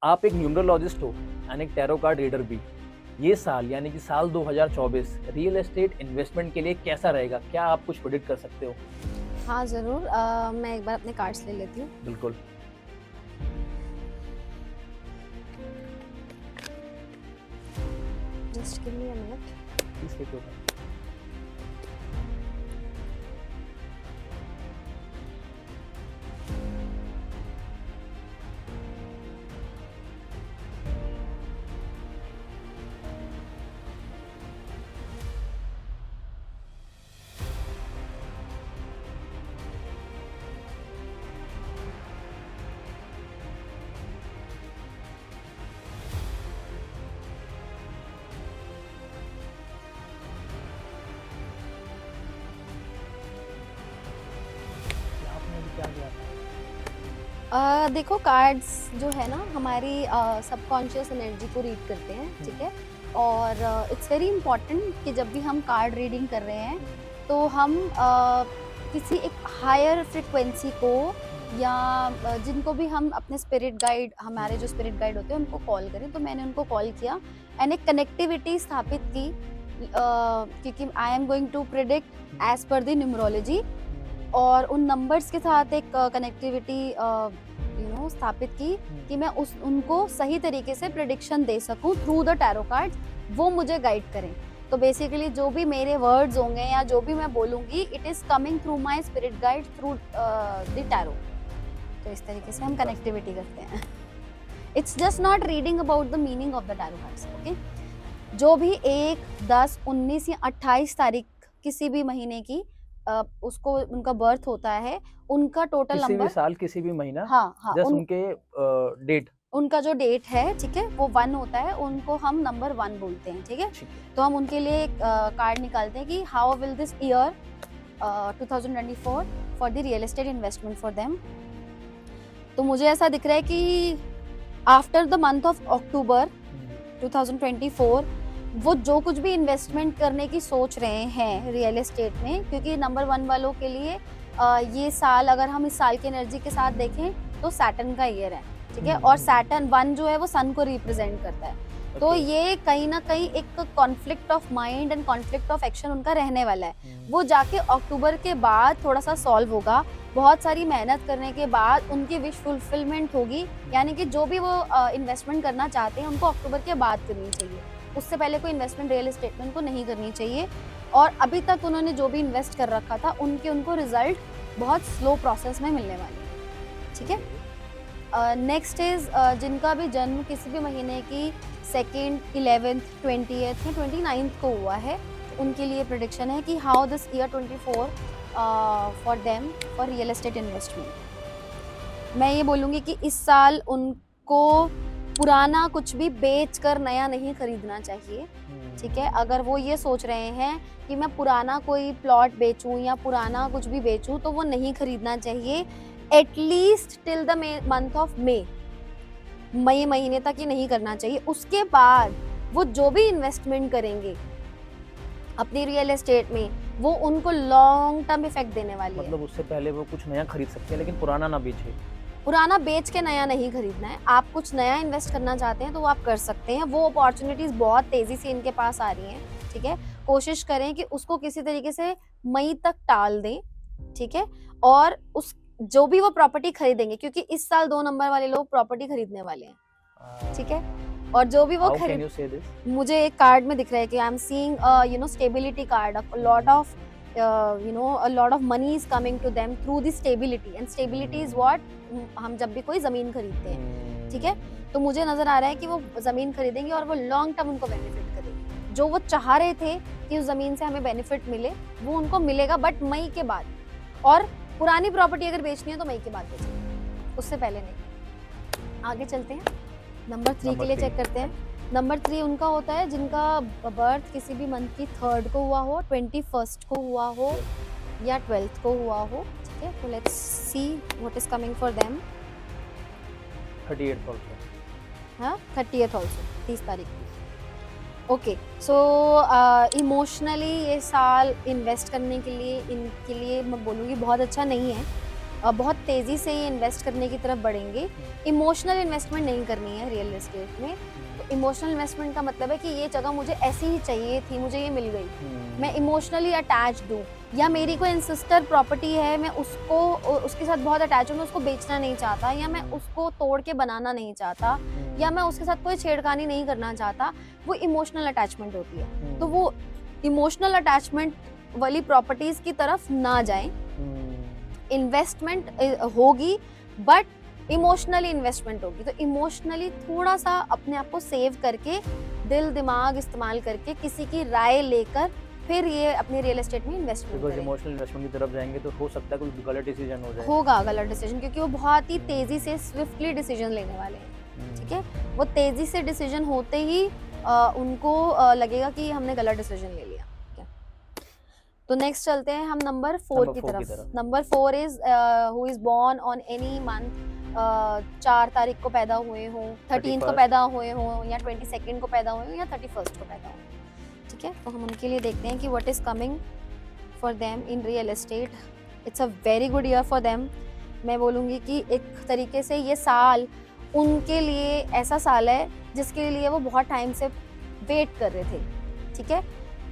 आप एक न्यूमरोलॉजिस्ट हो एंड एक टैरो कार्ड रीडर भी। ये साल यानी कि साल 2024 रियल एस्टेट इन्वेस्टमेंट के लिए कैसा रहेगा? क्या आप कुछ प्रेडिक्ट कर सकते हो? हाँ ज़रूर। मैं एक बार अपने कार्ड्स ले लेती हूँ। बिल्कुल। Just give me a minute. Please take your time. आपने अभी क्या किया था? देखो, कार्ड्स जो है ना हमारी सबकॉन्शियस एनर्जी को रीड करते हैं, ठीक है। और इट्स वेरी इम्पॉर्टेंट कि जब भी हम कार्ड रीडिंग कर रहे हैं तो हम किसी एक हायर फ्रिक्वेंसी को या जिनको भी हम अपने स्पिरिट गाइड, हमारे जो स्पिरिट गाइड होते हैं उनको कॉल करें। तो मैंने उनको कॉल किया एंड एक कनेक्टिविटी स्थापित की, क्योंकि I am going to predict as per the numerology, और उन नंबर्स के साथ एक कनेक्टिविटी स्थापित की कि मैं उनको सही तरीके से प्रिडिक्शन दे सकूं थ्रू द टैरो कार्ड्स, वो मुझे गाइड करें। तो बेसिकली जो भी मेरे वर्ड्स होंगे या जो भी मैं बोलूंगी, it is coming through my spirit guide through the tarot. तो इस तरीके से हम कनेक्टिविटी करते हैं। It's just not reading about the meaning of the tarot cards, okay. जो भी 1, 10, 19 या 28 तारीख किसी भी महीने की उसको उनका बर्थ होता है, उनका टोटल किसी भी नंबर, साल, किसी भी महीना, हाँ जस्ट उनके डेट, उनका जो डेट है, ठीक है, वो 1 होता है, उनको हम नंबर 1 बोलते हैं, ठीक है। ठीक है। तो हम उनके लिए एक कार्ड निकालते हैं कि how will this year 2024 for the real estate investment for them. तो मुझे ऐसा दिख रहा है कि after the month of October 2024 वो जो कुछ भी इन्वेस्टमेंट करने की सोच रहे हैं रियल एस्टेट में, क्योंकि नंबर 1 वालों के लिए ये साल, अगर हम इस साल की एनर्जी के साथ देखें तो सैटर्न का ईयर है, ठीक है। और सैटर्न 1 जो है वो सन को रिप्रेजेंट करता है। तो ये कहीं ना कहीं एक conflict of mind and conflict of action उनका रहने वाला है। वो जाके अक्टूबर के बाद थोड़ा सा सॉल्व होगा। बहुत सारी मेहनत करने के बाद उनकी विश फुलफिलमेंट होगी, यानी कि जो भी वो इन्वेस्टमेंट करना चाहते हैं उनको अक्टूबर के बाद करनी चाहिए। उससे पहले कोई इन्वेस्टमेंट रियल एस्टेट में उनको नहीं करनी चाहिए। और अभी तक उन्होंने जो भी इन्वेस्ट कर रखा था उनको रिजल्ट बहुत स्लो प्रोसेस में मिलने वाले हैं, ठीक है। नेक्स्ट इज जिनका भी जन्म किसी भी महीने की 2nd, 11th, 20th या 29th को हुआ है, उनके लिए प्रेडिक्शन है कि how this year 24 for them for real estate investment. मैं ये बोलूँगी कि इस साल उनको पुराना कुछ भी बेच कर नया नहीं खरीदना चाहिए, ठीक है। अगर वो ये सोच रहे हैं कि मैं पुराना कोई प्लॉट बेचूं या पुराना कुछ भी बेचूं, तो वो नहीं खरीदना चाहिए। At least till the month of May महीने तक ये नहीं करना चाहिए। उसके बाद वो जो भी इन्वेस्टमेंट करेंगे अपनी रियल एस्टेट में, वो उनको लॉन्ग टर्म इफेक्ट देने वाली है। मतलब उससे पहले वो कुछ नया खरीद सकते हैं, लेकिन पुराना ना बेचे। पुराना बेच के नया नहीं खरीदना है। आप कुछ नया इन्वेस्ट करना चाहते हैं तो वो आप कर सकते हैं। वो अपॉर्चुनिटीज बहुत तेजी से इनके पास आ रही हैं, ठीक है। कोशिश करें कि उसको किसी तरीके से मई तक टाल दें, ठीक है। और उस जो भी वो प्रॉपर्टी खरीदेंगे, क्योंकि इस साल 2 नंबर वाले लोग प्रॉपर्टी खरीदने वाले हैं, ठीक है। और जो भी वो मुझे एक कार्ड में दिख रहा है कि I am seeing stability card, a lot of money is coming to them through the stability, and stability is what हम जब भी कोई जमीन खरीदते हैं, ठीक है। तो मुझे नजर आ रहा है कि वो जमीन खरीदेंगे और वो लॉन्ग टर्म उनको बेनिफिट करेगी। जो वो चाह रहे थे कि उस जमीन से हमें बेनिफिट मिले, वो उनको मिलेगा, बट मई के बाद। और पुरानी प्रॉपर्टी अगर बेचनी है तो मई के बाद बेचेंगे, उससे पहले नहीं। आगे चलते हैं, नंबर 3 के लिए चेक करते हैं। नंबर 3 उनका होता है जिनका बर्थ किसी भी मंथ की 3rd को हुआ हो, 21st को हुआ हो या 12th को हुआ हो, ठीक है। तो let's see what is coming for them. 38th also, हाँ 30th ऑल्सो, 30 तारीख की। ओके, सो इमोशनली ये साल इन्वेस्ट करने के लिए इनके लिए मैं बोलूँगी बहुत अच्छा नहीं है। बहुत तेजी से ये इन्वेस्ट करने की तरफ बढ़ेंगे। इमोशनल इन्वेस्टमेंट नहीं करनी है रियल एस्टेट में। तो इमोशनल इन्वेस्टमेंट का मतलब है कि ये जगह मुझे ऐसी ही चाहिए थी, मुझे ये मिल गई, मैं इमोशनली अटैच्ड हूँ, या मेरी कोई इंसिस्टर प्रॉपर्टी है, मैं उसको उसके साथ बहुत अटैच हूँ, मैं उसको बेचना नहीं चाहता, या मैं उसको तोड़ के बनाना नहीं चाहता, या मैं उसके साथ कोई छेड़खानी नहीं करना चाहता, वो इमोशनल अटैचमेंट होती है। तो वो इमोशनल अटैचमेंट वाली प्रॉपर्टीज की तरफ ना जाएं। इन्वेस्टमेंट होगी बट इमोशनली इन्वेस्टमेंट होगी, तो इमोशनली थोड़ा सा अपने आप को सेव करके, दिल दिमाग इस्तेमाल करके, किसी की राय लेकर फिर ये अपने रियल एस्टेट में इन्वेस्टमेंट बिकॉज करें। इमोशनल इन्वेस्टमेंट की तरफ जाएंगे तो हो सकता है कोई गलत डिसीजन हो जाए। होगा गलत डिसीजन, क्योंकि वो बहुत ही तेजी से स्विफ्टली डिसीजन लेने वाले हैं। ठीक है, वो तेजी से डिसीजन होते ही उनको लगेगा कि हमने गलत डिसीजन ले लिया। तो नेक्स्ट चलते हैं हम नंबर 4 की तरफ। Number 4 is who is born on any month, 4 तारीख को पैदा हुए हों, 13 को पैदा हुए हों, या 22 को पैदा हुए हों, या 31 को पैदा हुए। ठीक है, तो हम उनके लिए देखते हैं कि what is coming for them in real estate. It's a very good year for them. मैं बोलूँगी कि एक तरीके से ये साल उनके लिए ऐसा साल है जिसके लिए वो बहुत टाइम से वेट कर रहे थे। ठीक है,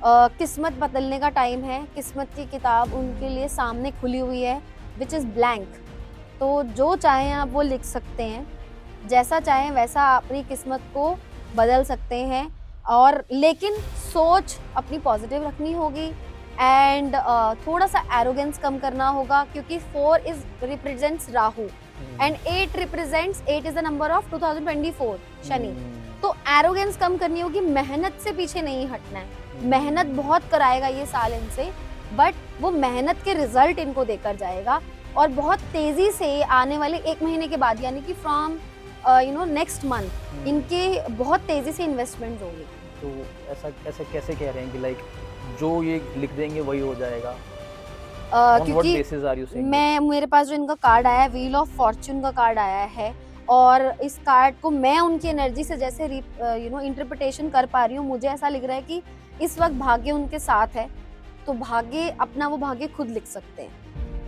किस्मत बदलने का टाइम है, किस्मत की किताब उनके लिए सामने खुली हुई है, विच इज़ ब्लैंक। तो जो चाहें आप वो लिख सकते हैं, जैसा चाहें वैसा अपनी किस्मत को बदल सकते हैं, और लेकिन सोच अपनी पॉजिटिव रखनी होगी, एंड थोड़ा सा एरोगेंस कम करना होगा, क्योंकि 4 is represents Rahu and 8 represents 8 is the number of 2024 Shani. तो एरोगेंस कम करनी होगी, मेहनत से पीछे नहीं हटना है। मेहनत बहुत कराएगा ये साल इनसे, बट वो मेहनत के रिजल्ट इनको देकर जाएगा, और बहुत तेजी से आने वाले 1 महीने के बाद, यानी कि फ्रॉम नेक्स्ट मंथ इनके बहुत तेजी से इन्वेस्टमेंट होंगी। तो ऐसा कैसे कह रहे हैं कि लाइक जो ये लिख देंगे वही हो जाएगा? क्योंकि मेरे पास जो इनका कार्ड आया है, व्हील ऑफ फॉर्च्यून का कार्ड आया है, और इस कार्ड को मैं उनकी एनर्जी से जैसे इंटरप्रिटेशन कर पा रही हूँ, मुझे ऐसा लग रहा है कि इस वक्त भाग्य उनके साथ है, तो भाग्य अपना वो भाग्य खुद लिख सकते हैं।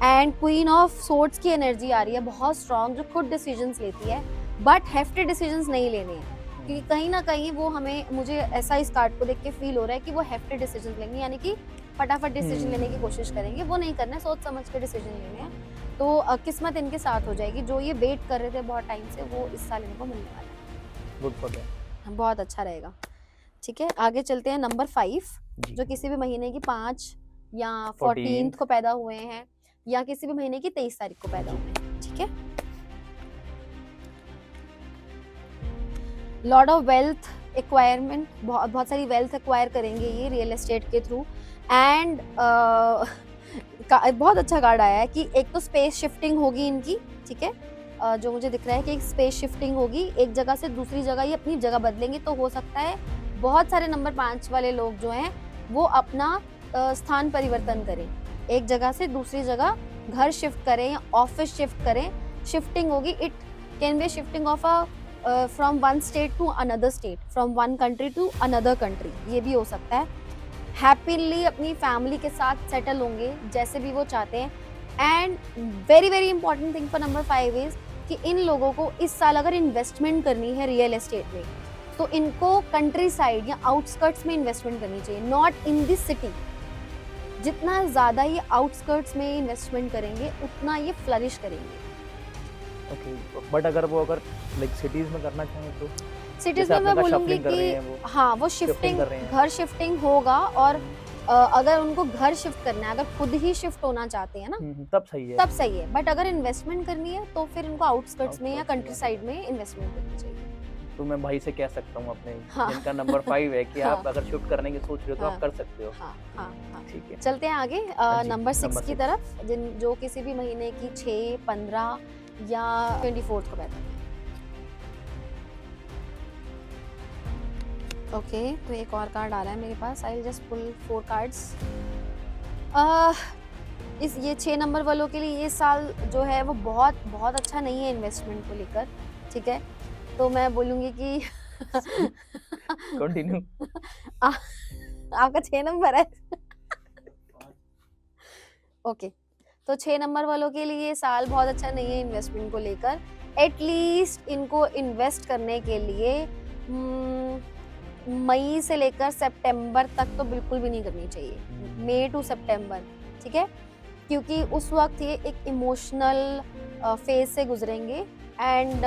एंड क्वीन ऑफ सोर्ड्स की एनर्जी आ रही है, बहुत स्ट्रांग, जो खुद डिसीजंस लेती है, बट हेफ्टी डिसीजंस नहीं लेने हैं, क्योंकि कहीं ना कहीं वो मुझे ऐसा इस कार्ड को देख के फील हो रहा है कि वो हेफ्टी डिसीजंस लेंगे, यानी कि फटाफट डिसीजन लेने की कोशिश करेंगे, वो नहीं करना है, सोच समझ के डिसीजन लेने हैं। तो किस्मत इनके साथ हो जाएगी, जो ये वेट कर रहे थे बहुत टाइम से, वो इस साल इनको मिलने वाला है। गुड फॉर देम, बहुत अच्छा रहेगा। ठीक है, आगे चलते हैं नंबर 5, जो किसी भी महीने की 5 या 14th को पैदा हुए हैं, या किसी भी महीने की 23 तारीख को पैदा हुए हैं। ठीक है, लॉर्ड ऑफ वेल्थ एक्वायरमेंट, बहुत सारी वेल्थ एक्वायर करेंगे ये रियल एस्टेट के थ्रू। एंड बहुत अच्छा कार्ड आया है कि एक तो स्पेस शिफ्टिंग होगी इनकी। ठीक है, जो मुझे दिख रहा है कि एक स्पेस शिफ्टिंग होगी, एक जगह से दूसरी जगह ये अपनी जगह बदलेंगे। तो हो सकता है बहुत सारे नंबर 5 वाले लोग जो हैं वो अपना स्थान परिवर्तन करें, एक जगह से दूसरी जगह घर शिफ्ट करें या ऑफिस शिफ्ट करें। शिफ्टिंग होगी, it can be shifting of from one state to another state, from one country to another country, ये भी हो सकता है। हैप्पीली अपनी फैमिली के साथ सेटल होंगे जैसे भी वो चाहते हैं। And very very important thing for number 5 is कि इन लोगों को इस साल अगर इन्वेस्टमेंट करनी है रियल एस्टेट में, तो इनको कंट्री साइड या आउटस्कर्ट्स में इन्वेस्टमेंट करनी चाहिए, नॉट इन दिस सिटी। जितना ज़्यादा ये आउटस्कर्ट्स में इन्वेस्टमेंट करेंगे उतना ये फ्लरिश करेंगे। ओके, बट अगर लाइक सिटीज में करना चाहें तो सिटीज में मैं बोलूँगी कि हाँ, वो शिफ्टिंग, घर शिफ्टिंग होगा, और अगर उनको घर शिफ्ट करना है, अगर खुद ही शिफ्ट होना चाहते हैं ना, तब सही है। बट अगर इन्वेस्टमेंट करनी है तो फिर उनको आउटस्कर्ट्स में या कंट्री साइड में इन्वेस्टमेंट करनी चाहिए। तो मैं भाई से कह सकता हूँ अपने जिनका नंबर 5 है कि आप अगर शिफ्ट करने की सोच रहे हो तो आप कर सकते हो। ठीक है, चलते हैं आगे नंबर 6 की तरफ, जो किसी भी महीने की 6, 15 या 24 को पैदा है। ओके, तो एक और कार्ड आ रहा है मेरे पास, I will just pull 4 cards. ये 6 नंबर वालों के लिए ये साल जो है वो बहुत बहुत अच्छा नहीं है इन्वेस्टमेंट को लेकर। ठीक है, तो मैं बोलूँगी कि कंटिन्यू। आपका 6 नंबर है। ओके, तो 6 नंबर वालों के लिए ये साल बहुत अच्छा नहीं है इन्वेस्टमेंट को लेकर। एटलीस्ट इनको इन्वेस्ट करने के लिए मई से लेकर सितंबर तक तो बिल्कुल भी नहीं करनी चाहिए, मई टू सितंबर, ठीक है, क्योंकि उस वक्त ये एक इमोशनल फेज से गुजरेंगे and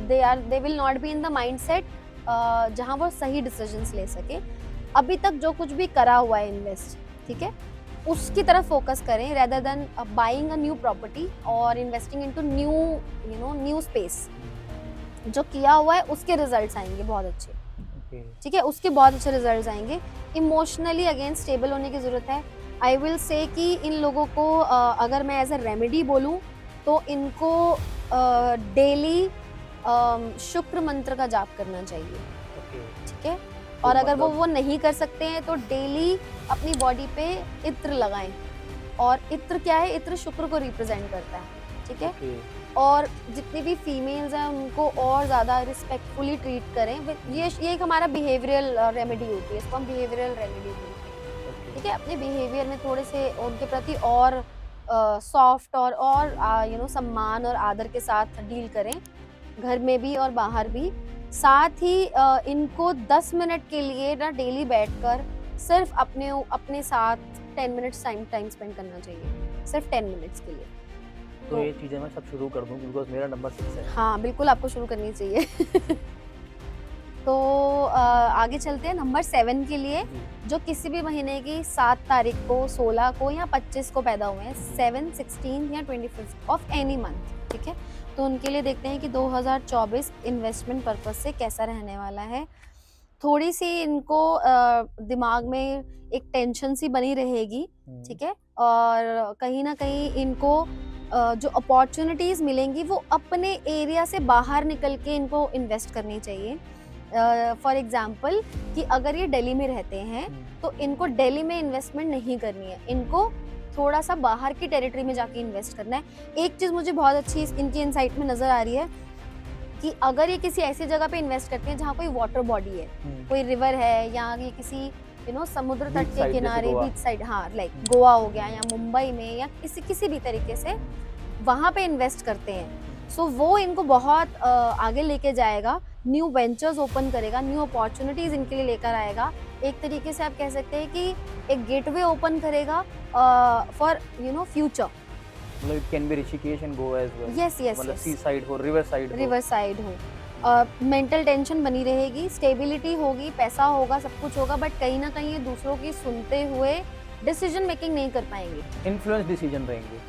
they will not be in the mindset जहां वो सही डिसीजंस ले सके। अभी तक जो कुछ भी करा हुआ है इन्वेस्ट, ठीक है, उसकी तरफ फोकस करें rather than buying a new property और इन्वेस्टिंग इनटू न्यू स्पेस। जो किया हुआ है उसके रिजल्ट्स आएंगे बहुत अच्छे, ठीक है, उसके बहुत अच्छे रिजल्ट्स आएंगे। इमोशनली अगेन स्टेबल होने की जरूरत है। आई विल से कि इन लोगों को अगर मैं एज अ रेमेडी बोलूं तो इनको डेली शुक्र मंत्र का जाप करना चाहिए, ठीक है, और अगर वो नहीं कर सकते हैं तो डेली अपनी बॉडी पे इत्र लगाएं। और इत्र क्या है? इत्र शुक्र को रिप्रेजेंट करता है, ठीक है, और जितनी भी फीमेल्स हैं उनको और ज़्यादा रिस्पेक्टफुली ट्रीट करें। ये एक हमारा बिहेवियरल रेमेडी होती है, इसको हम बिहेवियरल रेमेडी बोलते हैं, ठीक है। अपने बिहेवियर में थोड़े से उनके प्रति और सॉफ्ट और सम्मान और आदर के साथ डील करें, घर में भी और बाहर भी। साथ ही इनको 10 मिनट के लिए ना डेली बैठकर सिर्फ अपने साथ 10 मिनट्स टाइम स्पेंड करना चाहिए, सिर्फ 10 मिनट्स के लिए। तो ये चीजें मैं सब शुरू कर दूं बिकॉज़ मेरा नंबर 6 है। हाँ बिल्कुल, आपको शुरू करनी चाहिए। तो आगे चलते हैं नंबर 7 के लिए, जो किसी भी महीने की 7 तारीख को, 16 को या 25 को पैदा हुए हैं, 7, 16 या 25 ऑफ एनी मंथ, ठीक है। तो उनके लिए देखते हैं कि 2024 इन्वेस्टमेंट पर्पस से कैसा रहने वाला है। थोड़ी सी इनको दिमाग में एक टेंशन सी बनी रहेगी, ठीक है, और कहीं ना कहीं इनको जो अपॉर्चुनिटीज मिलेंगी वो अपने एरिया से बाहर निकल के इनको इन्वेस्ट करनी चाहिए। फॉर एग्जाम्पल कि अगर ये दिल्ली में रहते हैं तो इनको दिल्ली में इन्वेस्टमेंट नहीं करनी है, इनको थोड़ा सा बाहर की टेरिटरी में जाके इन्वेस्ट करना है। एक चीज़ मुझे बहुत अच्छी इनकी इनसाइट में नज़र आ रही है कि अगर ये किसी ऐसी जगह पे इन्वेस्ट करते हैं जहाँ कोई वाटर बॉडी है, कोई रिवर है, या ये किसी समुद्र तट के किनारे, बीच साइड, हाँ, लाइक गोवा हो गया या मुंबई में या किसी भी तरीके से वहाँ पे इन्वेस्ट करते हैं, सो वो इनको बहुत आगे लेके जाएगा, न्यू वेंचर्स ओपन करेगा, न्यू अपॉर्चुनिटीज इनके लिए लेकर आएगा। एक तरीके से आप कह सकते हैं कि एक गेटवे ओपन करेगा फॉर फ्यूचर। मतलब it can be Rishikesh and Goa as well. Yes, मतलब सी साइड हो, रिवर साइड हो, मेंटल टेंशन बनी रहेगी, स्टेबिलिटी होगी, पैसा होगा, सब कुछ होगा, बट कहीं ना कहीं ये दूसरों की सुनते हुए डिसीजन मेकिंग नहीं कर पाएंगे। इन्फ्लुएंस डिसीजन रहेंगे,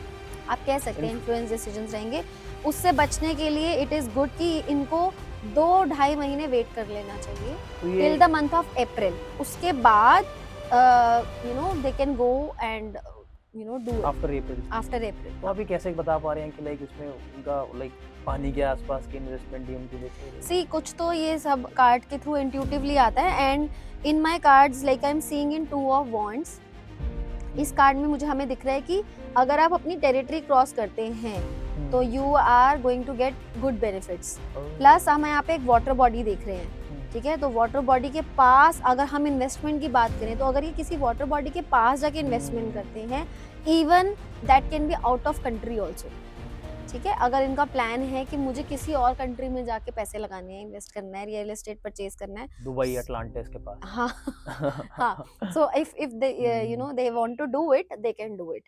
आप कह सकते हैं इन्फ्लुएंस डिसीजंस रहेंगे। उससे बचने के लिए इट इज गुड कि इनको 2-2.5 महीने वेट कर लेना चाहिए till the month of April. उसके बाद they can go and do after अप्रैल। तो अभी कैसे बता पा रहे हैं कि लाइक इसमें उनका लाइक पानी के आसपास की इन्वेस्टमेंट ही उनकी देखिए। सी कुछ तो ये सब कार्ड के थ्रू इंट्यूटिवली आता है, and in my cards like I am seeing in 2 of wands. इस कार्ड में हमें दिख रहा है कि अगर आप अपनी टेरिटरी क्रॉस करते हैं तो you are going to get good benefits. Plus हम यहाँ पे एक वाटर बॉडी देख रहे हैं, ठीक है, तो वाटर बॉडी के पास अगर हम इन्वेस्टमेंट की बात करें तो अगर ये किसी वाटर बॉडी के पास जाके इन्वेस्टमेंट करते हैं, even that can be out of country also, ठीक है। अगर इनका प्लान है कि मुझे किसी और कंट्री में जाके पैसे लगाने हैं, इन्वेस्ट करना है, रियल एस्टेट परचेज करना है, दुबई, अटलांटिस के पास, हाँ हाँ, so if they want to do it, they can do it.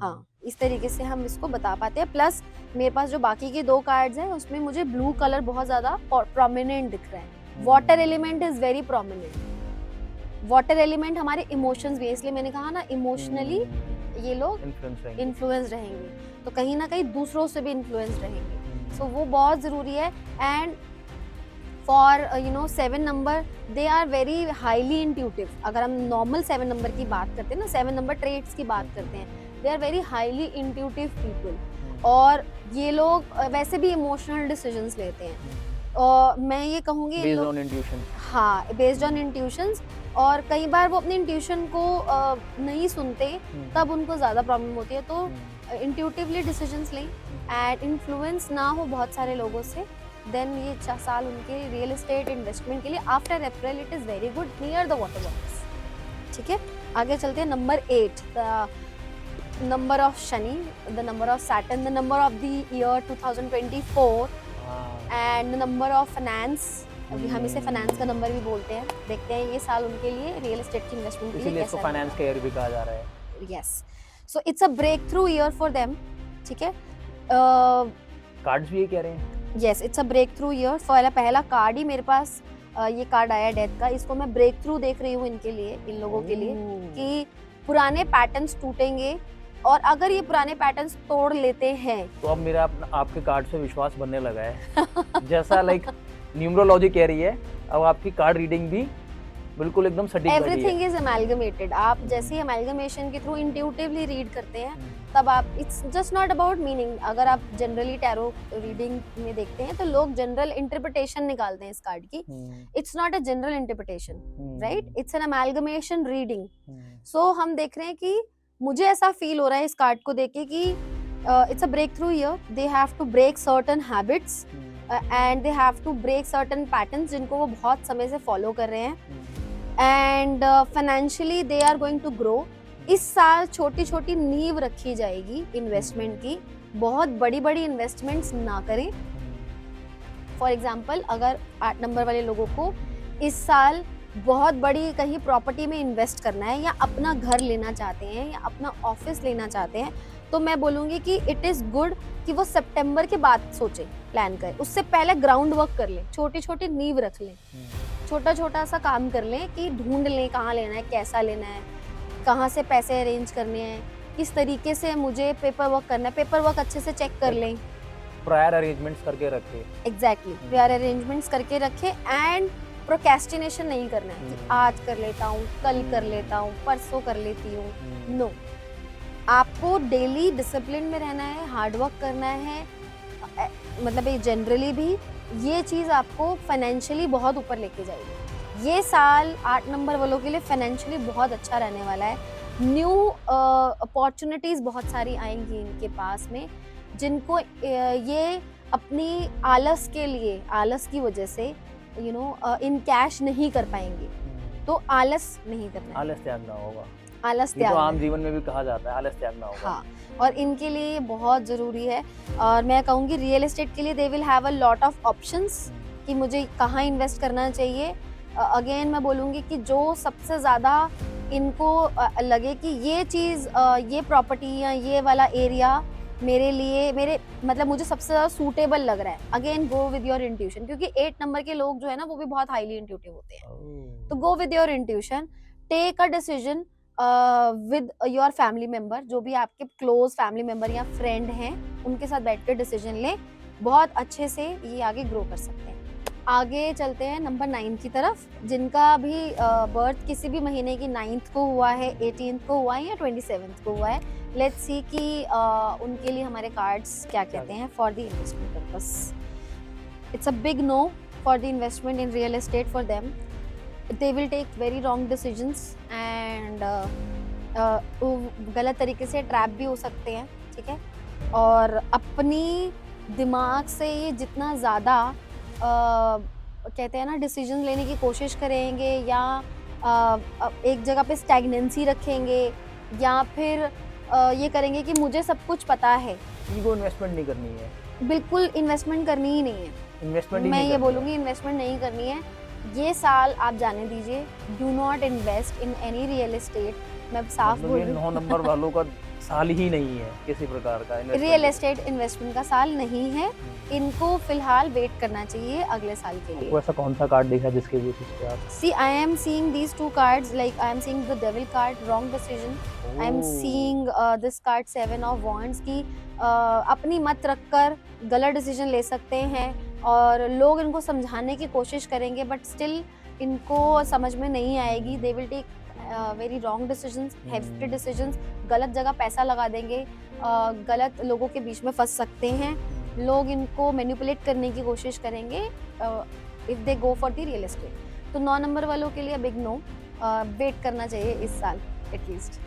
हाँ, इस तरीके से हम इसको बता पाते हैं। प्लस मेरे पास जो बाकी के 2 कार्ड्स हैं उसमें मुझे ब्लू कलर बहुत ज्यादा प्रोमिनेंट दिख रहा है। Water element is very prominent. Water element हमारे इमोशंस भी है, इसलिए मैंने कहा ना इमोशनली ये लोग इन्फ्लुएंस रहेंगे, तो कहीं ना कहीं दूसरों से भी इन्फ्लुएंस रहेंगे, सो वो बहुत ज़रूरी है। And for 7 number, they are very highly intuitive. अगर हम नॉर्मल 7 नंबर की बात करते हैं ना, 7 नंबर ट्रेट्स की बात करते हैं, they are very highly intuitive people, और ये लोग वैसे भी इमोशनल डिसीजंस लेते हैं। और मैं ये कहूँगी बेस्ड ऑन इंट्यूशन, हाँ, बेस्ड ऑन इंट्यूशंस, और कई बार वो अपनी इंट्यूशन को नहीं सुनते, तब उनको ज़्यादा प्रॉब्लम होती है। तो इंट्यूटिवली डिसीजंस लें एंड इन्फ्लुएंस ना हो बहुत सारे लोगों से, देन ये 4 साल उनके रियल एस्टेट इन्वेस्टमेंट के लिए after April it is very good near the water bodies, ठीक है। आगे चलते हैं number 8। number of Shani, the number of Saturn, the number of the year 2024 and the number of finance. अभी हम इसे फाइनेंस का नंबर भी बोलते हैं. देखते हैं ये साल उनके लिए रियल एस्टेट की इन्वेस्टमेंट के लिए इसीलिए इसको फाइनेंस का ईयर भी कहा जा रहा है. Yes. So it's a breakthrough year for them. ठीक है. कार्ड्स भी ये कह रहे हैं. Yes, it's a breakthrough year. पहला कार्ड ही मेरे पास ये कार्ड आया डेथ का. इसको मैं ब्रेक थ्रू देख रही हूँ इनके लिए, इन लोगों के लिए, कि पुराने पैटर्न्स टूटेंगे और अगर ये पुराने पैटर्न्स तोड़ लेते हैं तो अब मेरा आपके कार्ड से विश्वास बनने लगा है. जैसा लाइक न्यूमरोलॉजी कह रही है, अब आपकी कार्ड रीडिंग भी बिल्कुल एकदम सटीक बैठी है. Everything is amalgamated. आप जैसे ही अमैल्गमेशन के थ्रू इंट्यूटिवली रीड करते हैं तब आप, it's just not about meaning. अगर आप जनरली टैरो रीडिंग में देखते हैं तो लोग जनरल इंटरप्रिटेशन निकालते हैं इस कार्ड की. It's not a general interpretation, right? It's an amalgamation reading. So हम देख रहे हैं कि मुझे ऐसा फील हो रहा है इस कार्ड को देख के कि it's a breakthrough year. They have to break certain habits and they have to break certain patterns जिनको वो बहुत समय से फॉलो कर रहे हैं. And financially they are going to grow. इस साल छोटी छोटी नींव रखी जाएगी इन्वेस्टमेंट की. बहुत बड़ी बड़ी इन्वेस्टमेंट्स ना करें. फॉर एग्जाम्पल, अगर 8 नंबर वाले लोगों को इस साल बहुत बड़ी कहीं प्रॉपर्टी में इन्वेस्ट करना है या अपना घर लेना चाहते हैं या अपना ऑफिस लेना चाहते हैं, तो मैं बोलूँगी कि इट इज़ गुड कि वो सितंबर के बाद सोचें, प्लान करें. उससे पहले ग्राउंड वर्क कर लें, छोटी छोटी नींव रख लें, छोटा छोटा सा काम कर लें कि ढूंढ लें कहाँ लेना है, कैसा लेना है, कहाँ से पैसे अरेंज करने हैं, किस तरीके से मुझे पेपर वर्क करना है. पेपर वर्क अच्छे से चेक कर लें. प्रायर अरेंजमेंट्स करके रखें. एग्जैक्टली, प्रायर अरेंजमेंट्स करके रखें. एंड प्रोक्रेस्टिनेशन नहीं करना है कि आज कर लेता हूँ, कल कर लेता हूँ, परसों कर लेती हूँ. नो, आपको डेली डिसिप्लिन में रहना है, हार्ड वर्क करना है. मतलब ये जनरली भी ये चीज़ आपको फाइनेंशियली बहुत ऊपर लेके जाएगी. ये साल 8 नंबर वालों के लिए फाइनेंशियली बहुत अच्छा रहने वाला है. न्यू अपॉर्चुनिटीज़ बहुत सारी आएंगी इनके पास में, जिनको ये अपनी आलस के लिए, आलस की वजह से इन कैश नहीं कर पाएंगे. तो आलस नहीं करना है. आलस त्यागना होगा. आलस ये तो आम जीवन में भी कहा जाता है, आलस त्यागना होगा. हाँ, और इनके लिए ये बहुत ज़रूरी है. और मैं कहूँगी रियल एस्टेट के लिए they will have a lot of options कि मुझे कहाँ इन्वेस्ट करना चाहिए. अगेन मैं बोलूँगी कि जो सबसे ज़्यादा इनको लगे कि ये चीज़, ये प्रॉपर्टी या ये वाला एरिया मेरे लिए, मतलब मुझे सबसे ज़्यादा सूटेबल लग रहा है, again go with your intuition. क्योंकि 8 नंबर के लोग जो है ना वो भी बहुत हाईली इंट्यूटिव होते हैं. तो go with your intuition. Take a decision with your family member. जो भी आपके क्लोज फैमिली मेंबर या फ्रेंड हैं उनके साथ बैठ कर डिसीजन लें. बहुत अच्छे से ये आगे ग्रो कर सकते हैं. आगे चलते हैं नंबर 9 की तरफ, जिनका भी बर्थ किसी भी महीने की 9th को हुआ है, 18th को हुआ है या 27th को हुआ है. लेट्स सी कि उनके लिए हमारे कार्ड्स क्या कहते हैं for the investment purpose. It's a big no for the investment in real estate for them. They will take very wrong decisions and गलत तरीके से ट्रैप भी हो सकते हैं. ठीक है. और अपनी दिमाग से ये जितना ज़्यादा कहते हैं ना डिसीजन लेने की कोशिश करेंगे या एक जगह पे स्टैग्नेंसी रखेंगे या फिर ये करेंगे कि मुझे सब कुछ पता है. ईगो इन्वेस्टमेंट नहीं करनी है. बिल्कुल इन्वेस्टमेंट करनी ही नहीं है. इन्वेस्टमेंट मैं ये बोलूँगी इन्वेस्टमेंट नहीं करनी है. ये साल आप जाने दीजिए. Do not invest in any real estate. मैं साफ बोल रही हूँ, 9 नंबर वालों का साल ही नहीं है किसी प्रकार का. रियल एस्टेट इन्वेस्टमेंट का साल नहीं है. इनको फिलहाल वेट करना चाहिए अगले साल के लिए. ऐसा कौन सा कार्ड देखा जिसके बेसिस पे आप? See, I am seeing these 2 cards. Like I am seeing the Devil card, wrong decision. I am seeing this card 7 of Wands की अपनी मत रखकर गलत डिसीजन ले सकते हैं और लोग इनको समझाने की कोशिश करेंगे बट स्टिल इनको समझ में नहीं आएगी. They will take very wrong decisions, heavy decisions. गलत जगह पैसा लगा देंगे, गलत लोगों के बीच में फंस सकते हैं. लोग इनको मैनिपुलेट करने की कोशिश करेंगे if they go for the real estate. तो 9 नंबर वालों के लिए बिग नो. वेट करना चाहिए इस साल एटलीस्ट.